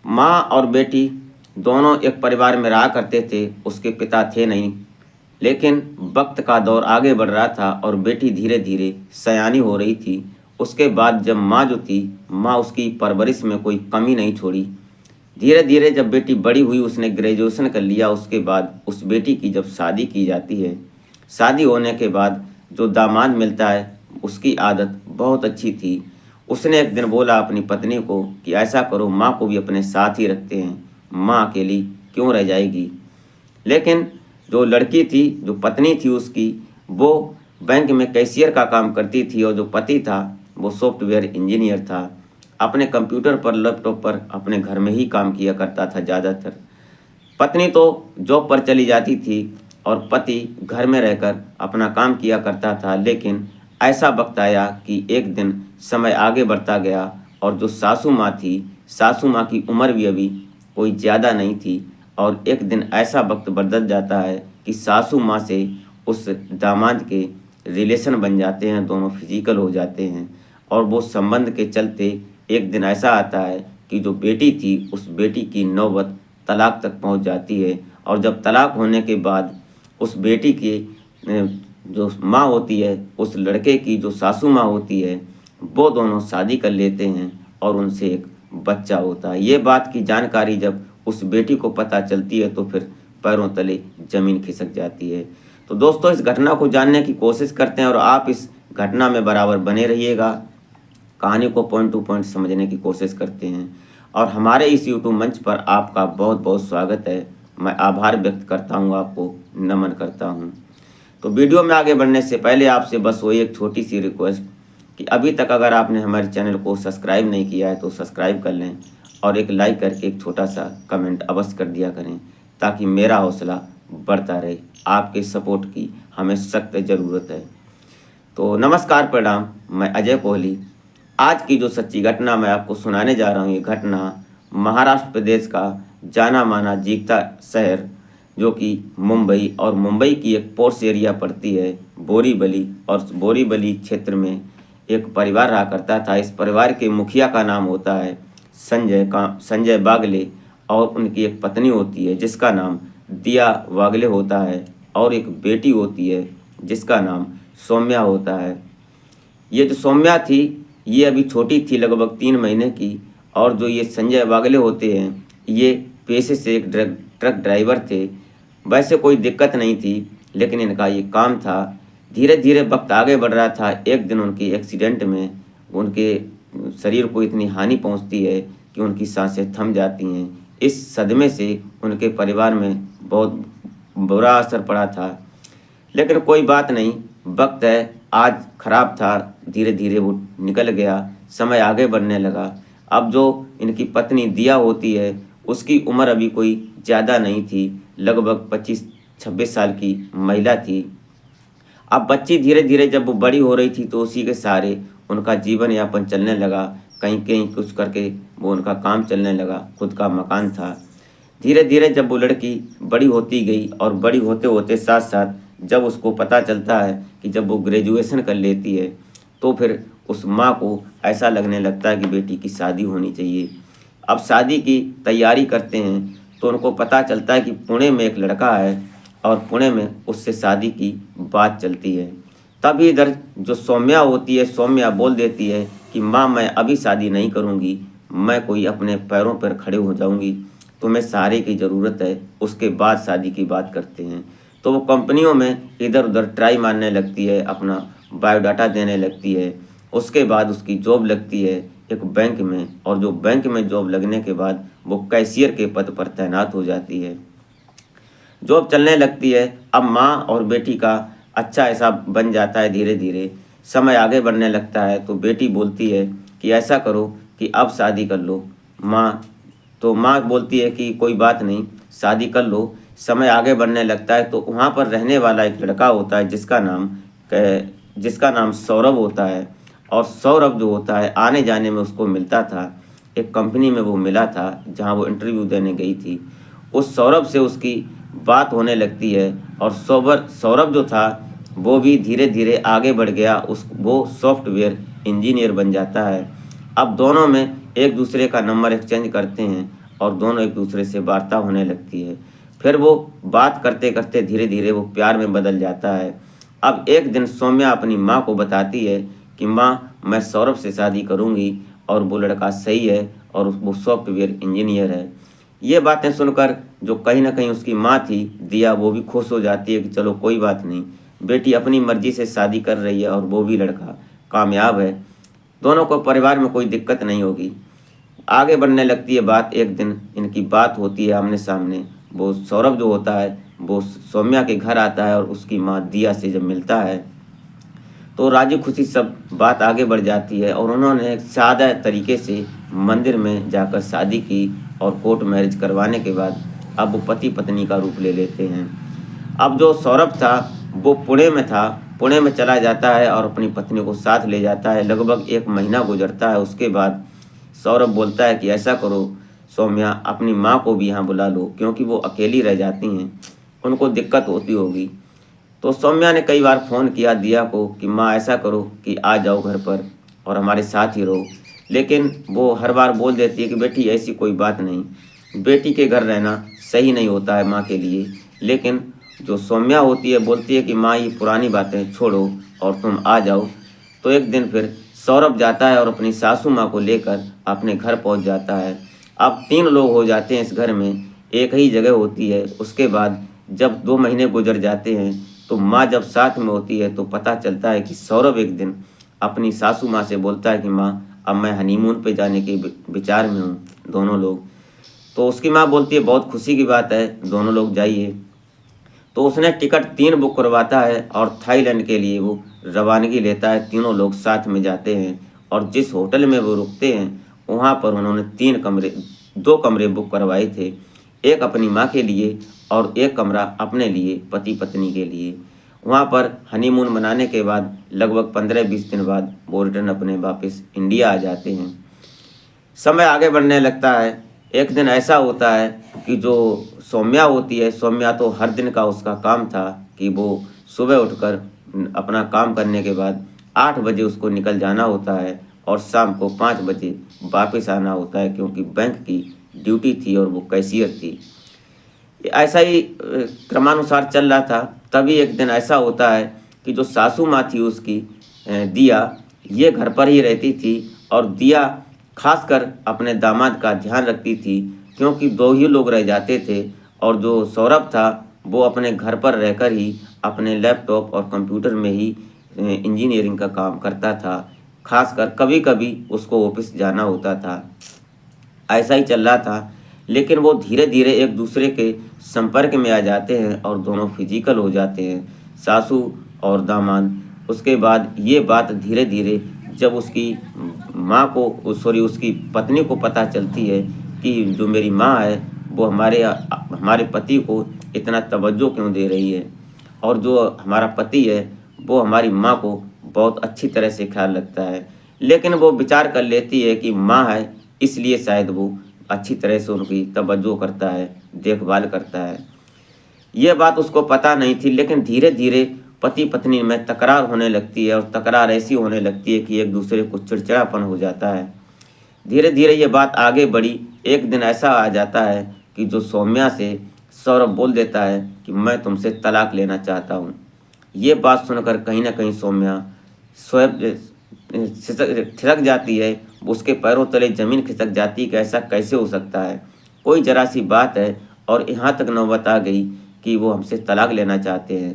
माँ और बेटी दोनों एक परिवार में रहा करते थे। उसके पिता थे नहीं, लेकिन वक्त का दौर आगे बढ़ रहा था और बेटी धीरे धीरे सयानी हो रही थी। उसके बाद जब माँ जो थी, माँ उसकी परवरिश में कोई कमी नहीं छोड़ी। धीरे धीरे जब बेटी बड़ी हुई, उसने ग्रेजुएशन कर लिया। उसके बाद उस बेटी की जब शादी की जाती है, शादी होने के बाद जो दामाद मिलता है, उसकी आदत बहुत अच्छी थी। उसने एक दिन बोला अपनी पत्नी को कि ऐसा करो, माँ को भी अपने साथ ही रखते हैं, माँ अकेली क्यों रह जाएगी। लेकिन जो लड़की थी, जो पत्नी थी उसकी, वो बैंक में कैशियर का काम करती थी और जो पति था वो सॉफ्टवेयर इंजीनियर था। अपने कंप्यूटर पर, लैपटॉप पर अपने घर में ही काम किया करता था ज़्यादातर। पत्नी तो जॉब पर चली जाती थी और पति घर में रहकर अपना काम किया करता था। लेकिन ऐसा वक्त आया कि एक दिन समय आगे बढ़ता गया और जो सासू माँ थी, सासू माँ की उम्र भी अभी कोई ज़्यादा नहीं थी। और एक दिन ऐसा वक्त बदल जाता है कि सासू माँ से उस दामाद के रिलेशन बन जाते हैं, दोनों फिजिकल हो जाते हैं। और वो संबंध के चलते एक दिन ऐसा आता है कि जो बेटी थी, उस बेटी की नौबत तलाक तक पहुंच जाती है। और जब तलाक होने के बाद उस बेटी की जो माँ होती है, उस लड़के की जो सासू माँ होती है, वो दोनों शादी कर लेते हैं और उनसे एक बच्चा होता है। ये बात की जानकारी जब उस बेटी को पता चलती है तो फिर पैरों तले ज़मीन खिसक जाती है। तो दोस्तों, इस घटना को जानने की कोशिश करते हैं और आप इस घटना में बराबर बने रहिएगा। कहानी को पॉइंट टू पॉइंट समझने की कोशिश करते हैं। और हमारे इस यूट्यूब मंच पर आपका बहुत बहुत स्वागत है। मैं आभार व्यक्त करता हूँ, आपको नमन करता हूँ। तो वीडियो में आगे बढ़ने से पहले आपसे बस वही एक छोटी सी रिक्वेस्ट कि अभी तक अगर आपने हमारे चैनल को सब्सक्राइब नहीं किया है तो सब्सक्राइब कर लें और एक लाइक करके एक छोटा सा कमेंट अवश्य कर दिया करें, ताकि मेरा हौसला बढ़ता रहे। आपके सपोर्ट की हमें सख्त ज़रूरत है। तो नमस्कार, प्रणाम, मैं अजय कोहली। आज की जो सच्ची घटना मैं आपको सुनाने जा रहा हूँ, ये घटना महाराष्ट्र प्रदेश का जाना माना जीता शहर जो कि मुंबई, और मुंबई की एक पोर्स एरिया पड़ती है बोरीवली, और बोरीवली क्षेत्र में एक परिवार रहा करता था। इस परिवार के मुखिया का नाम होता है संजय बागले, और उनकी एक पत्नी होती है जिसका नाम दिया वागले होता है, और एक बेटी होती है जिसका नाम सौम्या होता है। ये जो सौम्या थी, ये अभी छोटी थी, लगभग 3 महीने की। और जो ये संजय वागले होते हैं, ये पेशे से एक ट्रक ड्राइवर थे। वैसे कोई दिक्कत नहीं थी, लेकिन इनका ये काम था। धीरे धीरे वक्त आगे बढ़ रहा था। एक दिन उनकी एक्सीडेंट में उनके शरीर को इतनी हानि पहुंचती है कि उनकी सांसें थम जाती हैं। इस सदमे से उनके परिवार में बहुत बुरा असर पड़ा था। लेकिन कोई बात नहीं, वक्त है, आज खराब था, धीरे धीरे वो निकल गया, समय आगे बढ़ने लगा। अब जो इनकी पत्नी दिया होती है, उसकी उम्र अभी कोई ज़्यादा नहीं थी, लगभग 25-26 साल की महिला थी। अब बच्ची धीरे धीरे जब वो बड़ी हो रही थी तो उसी के सहारे उनका जीवन यापन चलने लगा। कहीं कहीं कुछ करके वो उनका काम चलने लगा, खुद का मकान था। धीरे धीरे जब वो लड़की बड़ी होती गई, और बड़ी होते होते साथ साथ जब उसको पता चलता है कि जब वो ग्रेजुएशन कर लेती है, तो फिर उस माँ को ऐसा लगने लगता है कि बेटी की शादी होनी चाहिए। अब शादी की तैयारी करते हैं तो उनको पता चलता है कि पुणे में एक लड़का है और पुणे में उससे शादी की बात चलती है। तभी इधर जो सौम्या होती है, सौम्या बोल देती है कि माँ, मैं अभी शादी नहीं करूँगी, मैं कोई अपने पैरों पर खड़े हो जाऊँगी, तुम्हें सहारे की ज़रूरत है, उसके बाद शादी की बात करते हैं। तो वो कंपनियों में इधर उधर ट्राई मारने लगती है, अपना बायोडाटा देने लगती है। उसके बाद उसकी जॉब लगती है एक बैंक में, और जो बैंक में जॉब लगने के बाद वो कैशियर के पद पर तैनात हो जाती है। जॉब चलने लगती है। अब माँ और बेटी का अच्छा ऐसा बन जाता है। धीरे धीरे समय आगे बढ़ने लगता है तो बेटी बोलती है कि ऐसा करो कि अब शादी कर लो माँ। तो माँ बोलती है कि कोई बात नहीं, शादी कर लो। समय आगे बढ़ने लगता है तो वहाँ पर रहने वाला एक लड़का होता है जिसका नाम सौरभ होता है। और सौरभ जो होता है, आने जाने में उसको मिलता था, एक कंपनी में वो मिला था जहाँ वो इंटरव्यू देने गई थी। उस सौरभ से उसकी बात होने लगती है, और सौरभ जो था वो भी धीरे धीरे आगे बढ़ गया। वो सॉफ्टवेयर इंजीनियर बन जाता है। अब दोनों में एक दूसरे का नंबर एक्सचेंज करते हैं और दोनों एक दूसरे से वार्ता होने लगती है। फिर वो बात करते करते धीरे धीरे वो प्यार में बदल जाता है। अब एक दिन सौम्या अपनी माँ को बताती है कि माँ, मैं सौरभ से शादी करूँगी और वो लड़का सही है और वो सॉफ्टवेयर इंजीनियर है। ये बातें सुनकर जो कहीं ना कहीं उसकी माँ थी दिया, वो भी खुश हो जाती है कि चलो कोई बात नहीं, बेटी अपनी मर्जी से शादी कर रही है और वो भी लड़का कामयाब है, दोनों को परिवार में कोई दिक्कत नहीं होगी। आगे बढ़ने लगती है बात। एक दिन इनकी बात होती है आमने सामने। वो सौरभ जो होता है वो सौम्या के घर आता है और उसकी माँ दिया से जब मिलता है तो राजी खुशी सब बात आगे बढ़ जाती है और उन्होंने एक सादा तरीके से मंदिर में जाकर शादी की और कोर्ट मैरिज करवाने के बाद अब वो पति पत्नी का रूप ले लेते हैं। अब जो सौरभ था वो पुणे में था, पुणे में चला जाता है और अपनी पत्नी को साथ ले जाता है। लगभग 1 महीना गुजरता है। उसके बाद सौरभ बोलता है कि ऐसा करो सौम्या, अपनी माँ को भी यहाँ बुला लो क्योंकि वो अकेली रह जाती हैं, उनको दिक्कत होती होगी। तो सौम्या ने कई बार फ़ोन किया दिया को कि माँ ऐसा करो कि आ जाओ घर पर और हमारे साथ ही रहो, लेकिन वो हर बार बोल देती है कि बेटी ऐसी कोई बात नहीं, बेटी के घर रहना सही नहीं होता है माँ के लिए। लेकिन जो सौम्या होती है बोलती है कि माँ ये पुरानी बातें छोड़ो और तुम आ जाओ। तो एक दिन फिर सौरभ जाता है और अपनी सासू माँ को लेकर अपने घर पहुँच जाता है। अब 3 लोग हो जाते हैं इस घर में, एक ही जगह होती है। उसके बाद जब 2 महीने गुजर जाते हैं तो माँ जब साथ में होती है तो पता चलता है कि सौरभ एक दिन अपनी सासू माँ से बोलता है कि माँ, अब मैं हनीमून पे जाने के विचार में हूँ, दोनों लोग। तो उसकी माँ बोलती है बहुत खुशी की बात है, दोनों लोग जाइए। तो उसने टिकट 3 बुक करवाता है और थाईलैंड के लिए वो रवानगी लेता है। तीनों लोग साथ में जाते हैं और जिस होटल में वो रुकते हैं वहाँ पर उन्होंने 2 कमरे बुक करवाए थे, एक अपनी माँ के लिए और एक कमरा अपने लिए, पति पत्नी के लिए। वहाँ पर हनीमून मनाने के बाद लगभग 15-20 दिन बाद वो रिटर्न अपने वापस इंडिया आ जाते हैं। समय आगे बढ़ने लगता है। एक दिन ऐसा होता है कि जो सौम्या होती है, सौम्या तो हर दिन का उसका काम था कि वो सुबह उठकर अपना काम करने के बाद 8 बजे उसको निकल जाना होता है और शाम को 5 बजे वापस आना होता है क्योंकि बैंक की ड्यूटी थी और वो कैशियर थी। ऐसा ही क्रमानुसार चल रहा था। तभी एक दिन ऐसा होता है कि जो सासू माँ थी उसकी, दिया, ये घर पर ही रहती थी और दिया खासकर अपने दामाद का ध्यान रखती थी क्योंकि 2 ही लोग रह जाते थे और जो सौरभ था वो अपने घर पर रहकर ही अपने लैपटॉप और कंप्यूटर में ही इंजीनियरिंग का काम करता था। खासकर कभी कभी उसको ऑफिस जाना होता था। ऐसा ही चल रहा था, लेकिन वो धीरे धीरे एक दूसरे के संपर्क में आ जाते हैं और दोनों फिजिकल हो जाते हैं, सासू और दामाद। उसके बाद ये बात धीरे धीरे जब उसकी माँ को, सॉरी, उसकी पत्नी को पता चलती है कि जो मेरी माँ है वो हमारे पति को इतना तवज्जो क्यों दे रही है और जो हमारा पति है वो हमारी माँ को बहुत अच्छी तरह से ख्याल रखता है। लेकिन वो विचार कर लेती है कि माँ है इसलिए शायद वो अच्छी तरह से उनकी तवज्जो करता है, देखभाल करता है। ये बात उसको पता नहीं थी, लेकिन धीरे धीरे पति पत्नी में तकरार होने लगती है और तकरार ऐसी होने लगती है कि एक दूसरे को चिड़चिड़ापन हो जाता है। धीरे धीरे ये बात आगे बढ़ी। एक दिन ऐसा आ जाता है कि जो सौम्या से सौरभ बोल देता है कि मैं तुमसे तलाक लेना चाहता हूँ। ये बात सुनकर कहीं ना कहीं सौम्या स्वयं थिरक जाती है, उसके पैरों तले ज़मीन खिसक जाती है कि ऐसा कैसे हो सकता है, कोई ज़रा सी बात है और यहाँ तक नौबत आ गई कि वो हमसे तलाक लेना चाहते हैं।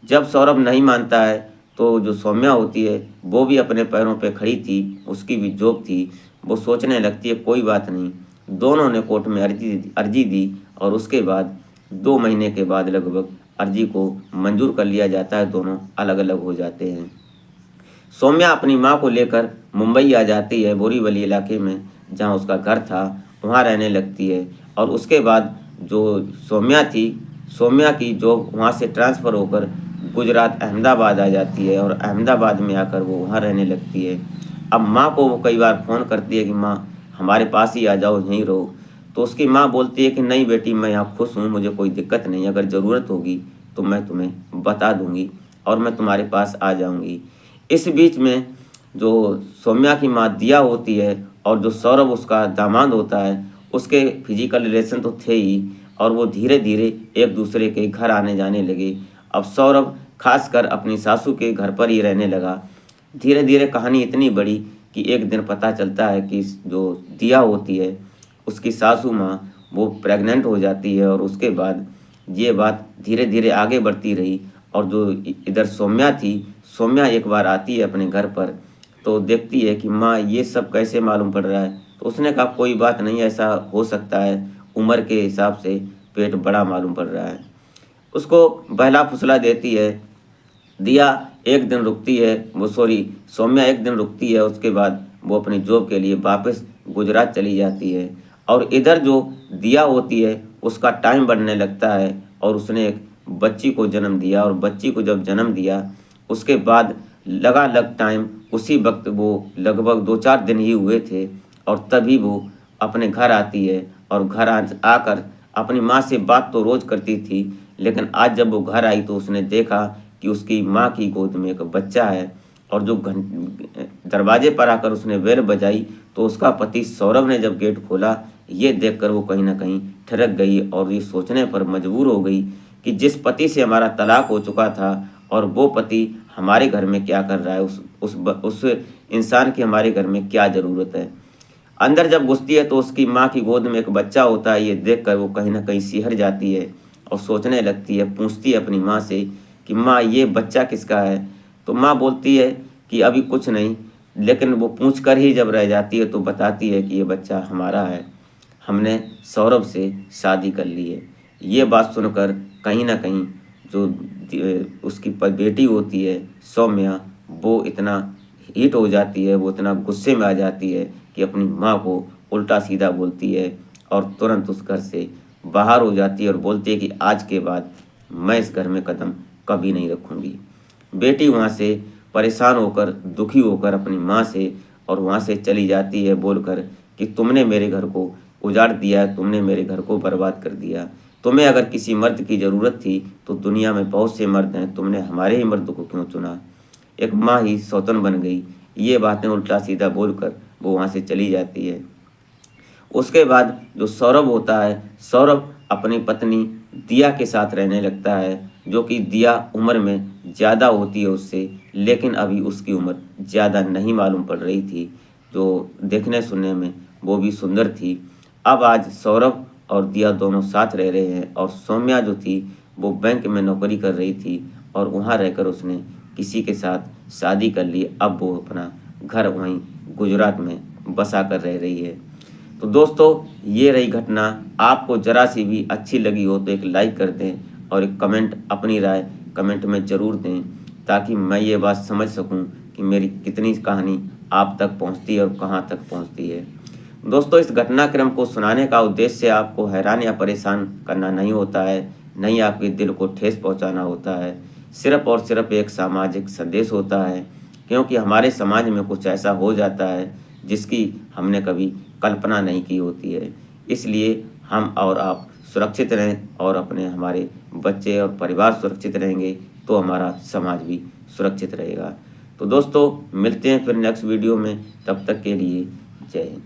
जब सौरभ नहीं मानता है तो जो सौम्या होती है वो भी अपने पैरों पे खड़ी थी, उसकी भी जॉब थी, वो सोचने लगती है कोई बात नहीं। दोनों ने कोर्ट में अर्जी दी और उसके बाद 2 महीने के बाद लगभग अर्जी को मंजूर कर लिया जाता है, दोनों अलग अलग हो जाते हैं। सौम्या अपनी माँ को लेकर मुंबई आ जाती है, बोरीवली इलाके में जहाँ उसका घर था वहाँ रहने लगती है। और उसके बाद जो सौम्या थी, सौम्या की जॉब वहाँ से ट्रांसफ़र होकर गुजरात अहमदाबाद आ जाती है और अहमदाबाद में आकर वो वहाँ रहने लगती है। अब माँ को वो कई बार फ़ोन करती है कि माँ हमारे पास ही आ जाओ, यहीं रहो। तो उसकी माँ बोलती है कि नहीं बेटी, मैं यहाँ खुश हूँ, मुझे कोई दिक्कत नहीं, अगर ज़रूरत होगी तो मैं तुम्हें बता दूँगी और मैं तुम्हारे पास आ जाऊँगी। इस बीच में जो सौम्या की माँ दिया होती है और जो सौरभ उसका दामाद होता है, उसके फिजिकल रिलेशन तो थे ही, और वो धीरे धीरे एक दूसरे के घर आने जाने लगे। अब सौरभ खासकर अपनी सासू के घर पर ही रहने लगा। धीरे धीरे कहानी इतनी बड़ी कि एक दिन पता चलता है कि जो दिया होती है, उसकी सासू माँ, वो प्रेग्नेंट हो जाती है। और उसके बाद ये बात धीरे धीरे आगे बढ़ती रही। और जो इधर सौम्या थी, सौम्या एक बार आती है अपने घर पर, तो देखती है कि माँ ये सब कैसे मालूम पड़ रहा है। तो उसने कहा कोई बात नहीं, ऐसा हो सकता है, उम्र के हिसाब से पेट बड़ा मालूम पड़ रहा है। उसको बहला फुसला देती है। दिया एक दिन रुकती है, वो सॉरी सौम्या एक दिन रुकती है। उसके बाद वो अपनी जॉब के लिए वापस गुजरात चली जाती है। और इधर जो दिया होती है, उसका टाइम बढ़ने लगता है और उसने एक बच्ची को जन्म दिया। और बच्ची को जब जन्म दिया, उसके बाद लग टाइम उसी वक्त, वो लगभग 2-4 दिन ही हुए थे, और तभी वो अपने घर आती है। और घर आकर अपनी माँ से बात तो रोज़ करती थी, लेकिन आज जब वो घर आई तो उसने देखा कि उसकी माँ की गोद में एक बच्चा है। और जो दरवाजे पर आकर उसने बेल बजाई, तो उसका पति सौरभ ने जब गेट खोला, ये देखकर वो कहीं ना कहीं ठिठक गई और ये सोचने पर मजबूर हो गई कि जिस पति से हमारा तलाक हो चुका था, और वो पति हमारे घर में क्या कर रहा है, उस इंसान की हमारे घर में क्या ज़रूरत है। अंदर जब घुसती है तो उसकी माँ की गोद में एक बच्चा होता है। ये देखकर वो कहीं ना कहीं सिहर जाती है और सोचने लगती है, पूछती है अपनी माँ से कि माँ ये बच्चा किसका है। तो माँ बोलती है कि अभी कुछ नहीं, लेकिन वो पूछ कर ही जब रह जाती है तो बताती है कि ये बच्चा हमारा है, हमने सौरभ से शादी कर ली है। ये बात सुनकर कहीं ना कहीं जो उसकी बेटी होती है सौम्या, वो इतना हीट हो जाती है, वो इतना गुस्से में आ जाती है कि अपनी माँ को उल्टा सीधा बोलती है और तुरंत उस घर से बाहर हो जाती है और बोलती है कि आज के बाद मैं इस घर में कदम कभी नहीं रखूँगी। बेटी वहाँ से परेशान होकर, दुखी होकर अपनी माँ से और वहाँ से चली जाती है बोलकर कि तुमने मेरे घर को उजाड़ दिया, तुमने मेरे घर को बर्बाद कर दिया। तुम्हें अगर किसी मर्द की ज़रूरत थी तो दुनिया में बहुत से मर्द हैं, तुमने हमारे ही मर्द को क्यों चुना। एक माँ ही सौतन बन गई। ये बातें उल्टा सीधा बोलकर वो वहाँ से चली जाती है। उसके बाद जो सौरभ होता है, सौरभ अपनी पत्नी दिया के साथ रहने लगता है, जो कि दिया उम्र में ज़्यादा होती है उससे, लेकिन अभी उसकी उम्र ज़्यादा नहीं मालूम पड़ रही थी, जो देखने सुनने में वो भी सुंदर थी। अब आज सौरभ और दिया दोनों साथ रह रहे हैं। और सौम्या जो थी वो बैंक में नौकरी कर रही थी और वहाँ रहकर उसने किसी के साथ शादी कर ली। अब वो अपना घर वहीं गुजरात में बसा कर रह रही है। तो दोस्तों, ये रही घटना। आपको ज़रा सी भी अच्छी लगी हो तो एक लाइक कर दें और एक कमेंट, अपनी राय कमेंट में ज़रूर दें, ताकि मैं ये बात समझ सकूं कि मेरी कितनी कहानी आप तक पहुंचती है और कहां तक पहुंचती है। दोस्तों, इस घटनाक्रम को सुनाने का उद्देश्य आपको हैरान या परेशान करना नहीं होता है, नहीं आपके दिल को ठेस पहुंचाना होता है। सिर्फ और सिर्फ एक सामाजिक संदेश होता है, क्योंकि हमारे समाज में कुछ ऐसा हो जाता है जिसकी हमने कभी कल्पना नहीं की होती है। इसलिए हम और आप सुरक्षित रहें और अपने हमारे बच्चे और परिवार सुरक्षित रहेंगे तो हमारा समाज भी सुरक्षित रहेगा। तो दोस्तों, मिलते हैं फिर नेक्स्ट वीडियो में। तब तक के लिए जय हिंद।